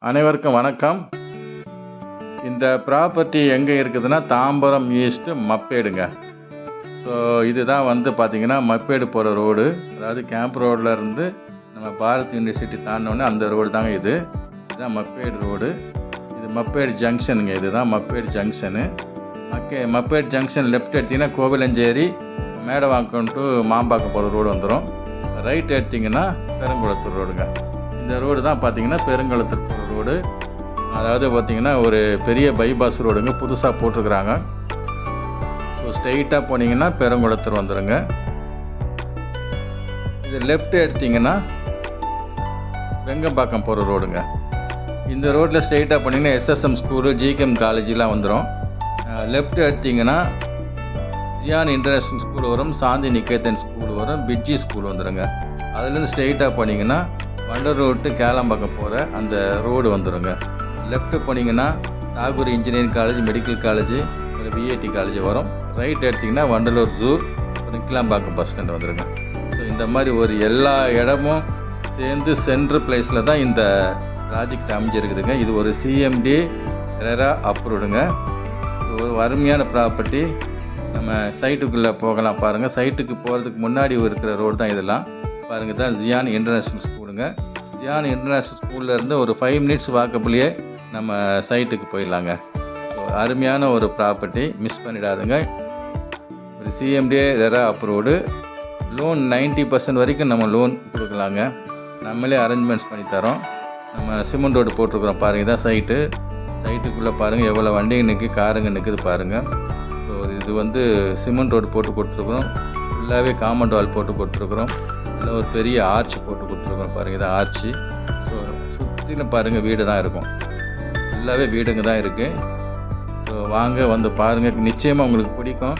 அனைவருக்கும் வணக்கம். இந்த ப்ராப்பர்ட்டி எங்கே இருக்குதுன்னா தாம்பரம் ஈஸ்ட்டு மப்பேடுங்க. ஸோ இதுதான் வந்து பார்த்திங்கன்னா மப்பேடு போகிற ரோடு, அதாவது கேம்ப் ரோடில் இருந்து நம்ம பாரத் யூனிவர்சிட்டி தாண்டினோடனே அந்த ரோடு தாங்க இதுதான் மப்பேடு ரோடு. இது மப்பேடு ஜங்ஷனுங்க. இதுதான் Mappedu junction. Mappedu junction left எடுத்திங்கன்னா கோவிலஞ்சேரி மேடவாக்கம் டு மாம்பாக்கம் போகிற ரோடு வந்துடும். ரைட் எடுத்திங்கன்னா பெருங்குளத்தூர் ரோடுங்க. இந்த ரோடு தான் பார்த்திங்கன்னா பெருங்குளத்தூர் போகிற ரோடு. அதாவது பார்த்திங்கன்னா ஒரு பெரிய பைபாஸ் ரோடுங்க, புதுசாக போட்டிருக்கிறாங்க. ஸோ ஸ்ட்ரெயிட்டாக போனீங்கன்னா பெருங்குளத்தூர் வந்துடுங்க. இது லெஃப்ட் எடுத்திங்கன்னா வெங்கம்பாக்கம் போகிற ரோடுங்க. இந்த ரோட்டில் ஸ்ட்ரெயிட்டாக போனீங்கன்னா எஸ்எஸ்எம் ஸ்கூலு, ஜிகேஎம் காலேஜெலாம் வந்துடும். லெஃப்ட் எடுத்திங்கன்னா ஜியான் இன்டர்நேஷ்னல் ஸ்கூல் வரும், சாந்தி நிகேதன் ஸ்கூல் வரும், பிஜி ஸ்கூல் வந்துடுங்க. அதுலேருந்து ஸ்ட்ரெயிட்டாக போனீங்கன்னா வண்டர் ரோட்டு கேளம்பாக்கம் போகிற அந்த ரோடு வந்துடுங்க. லெஃப்ட்டு போனீங்கன்னா Nagore engineering college, medical college, PIT college வரும். ரைட் எடுத்திங்கன்னா Vandalur zoo, Kilambakkam bus stand வந்துடுங்க. ஸோ இந்த மாதிரி ஒரு எல்லா இடமும் சேர்ந்து சென்ட்ரு பிளேஸில் தான் இந்த ப்ராஜெக்ட் அமைஞ்சிருக்குதுங்க. இது ஒரு சிஎம்டி ரெரா அப்ரூவ்டுங்க. ஒரு அருமையான ப்ராப்பர்ட்டி. நம்ம சைட்டுக்குள்ளே போகலாம் பாருங்கள். சைட்டுக்கு போகிறதுக்கு முன்னாடி இருக்கிற ரோடு தான் இதெல்லாம் பாருங்கள். தான் ஜியான் இன்டர்நேஷ்னல் ஸ்கூலுங்க. ஜியான் இன்டர்நேஷ்னல் ஸ்கூல்லேருந்து ஒரு 5 மினிட்ஸ் வாக்கப்புலேயே நம்ம சைட்டுக்கு போயிடலாங்க. ஸோ அருமையான ஒரு ப்ராப்பர்ட்டி, மிஸ் பண்ணிடாதுங்க. ஒரு சிஎம்டிஏ ரெரா அப்ரூவ்டு. லோன் 90% வரைக்கும் நம்ம லோன் கொடுக்கலாங்க. நம்மளே அரேஞ்ச்மெண்ட்ஸ் பண்ணி தரோம். நம்ம சிமெண்ட் ரோடு போட்டிருக்கிறோம் பாருங்கள். இதான் சைட்டுக்குள்ளே பாருங்கள் எவ்வளோ வண்டிங்க நிற்குது, காருங்க நிற்குது பாருங்கள். ஸோ இது வந்து சிமெண்ட் ரோடு போட்டு கொடுத்துருக்குறோம். ஃபுல்லாகவே காம்பவுண்ட் வால் போட்டு கொடுத்துருக்குறோம். இல்லை ஒரு பெரிய ஆர்ச் போட்டு கொடுத்துருக்குறோம் பாருங்கள். இதான் ஆர்ச்சு. ஸோ சுற்றிலும் பாருங்கள் வீடு தான் இருக்கும். ஃபுல்லாகவே வீடுங்க தான் இருக்குது. ஸோ வாங்க வந்து பாருங்கள், நிச்சயமாக உங்களுக்கு பிடிக்கும்.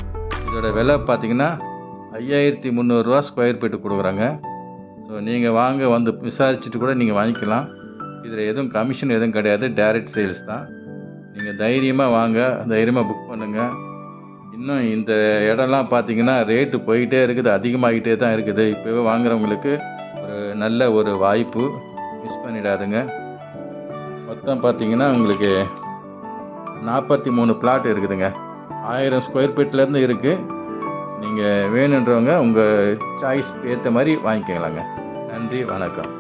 இதோட விலை பார்த்திங்கன்னா 5300 ஸ்கொயர் ஃபீட்டு கொடுக்குறாங்க. ஸோ நீங்கள் வாங்க வந்து விசாரிச்சுட்டு கூட நீங்கள் வாங்கிக்கலாம். இதில் எதுவும் கமிஷன் எதுவும் கிடையாது, டைரக்ட் சேல்ஸ் தான். நீங்கள் தைரியமாக வாங்க, தைரியமாக புக் பண்ணுங்கள். இன்னும் இந்த இடம்லாம் பார்த்திங்கன்னா ரேட்டு போயிட்டே இருக்குது, அதிகமாகிட்டே தான் இருக்குது. இப்போவே வாங்குறவங்களுக்கு ஒரு நல்ல ஒரு வாய்ப்பு, மிஸ் பண்ணிடாதுங்க. மொத்தம் பார்த்திங்கன்னா உங்களுக்கு 43 பிளாட் இருக்குதுங்க. 1000 ஸ்கொயர் ஃபீட்லேருந்து இருக்குது. நீங்கள் வேணுன்றவங்க உங்கள் சாய்ஸ் ஏற்ற மாதிரி வாங்கிக்கலாங்க. நன்றி, வணக்கம்.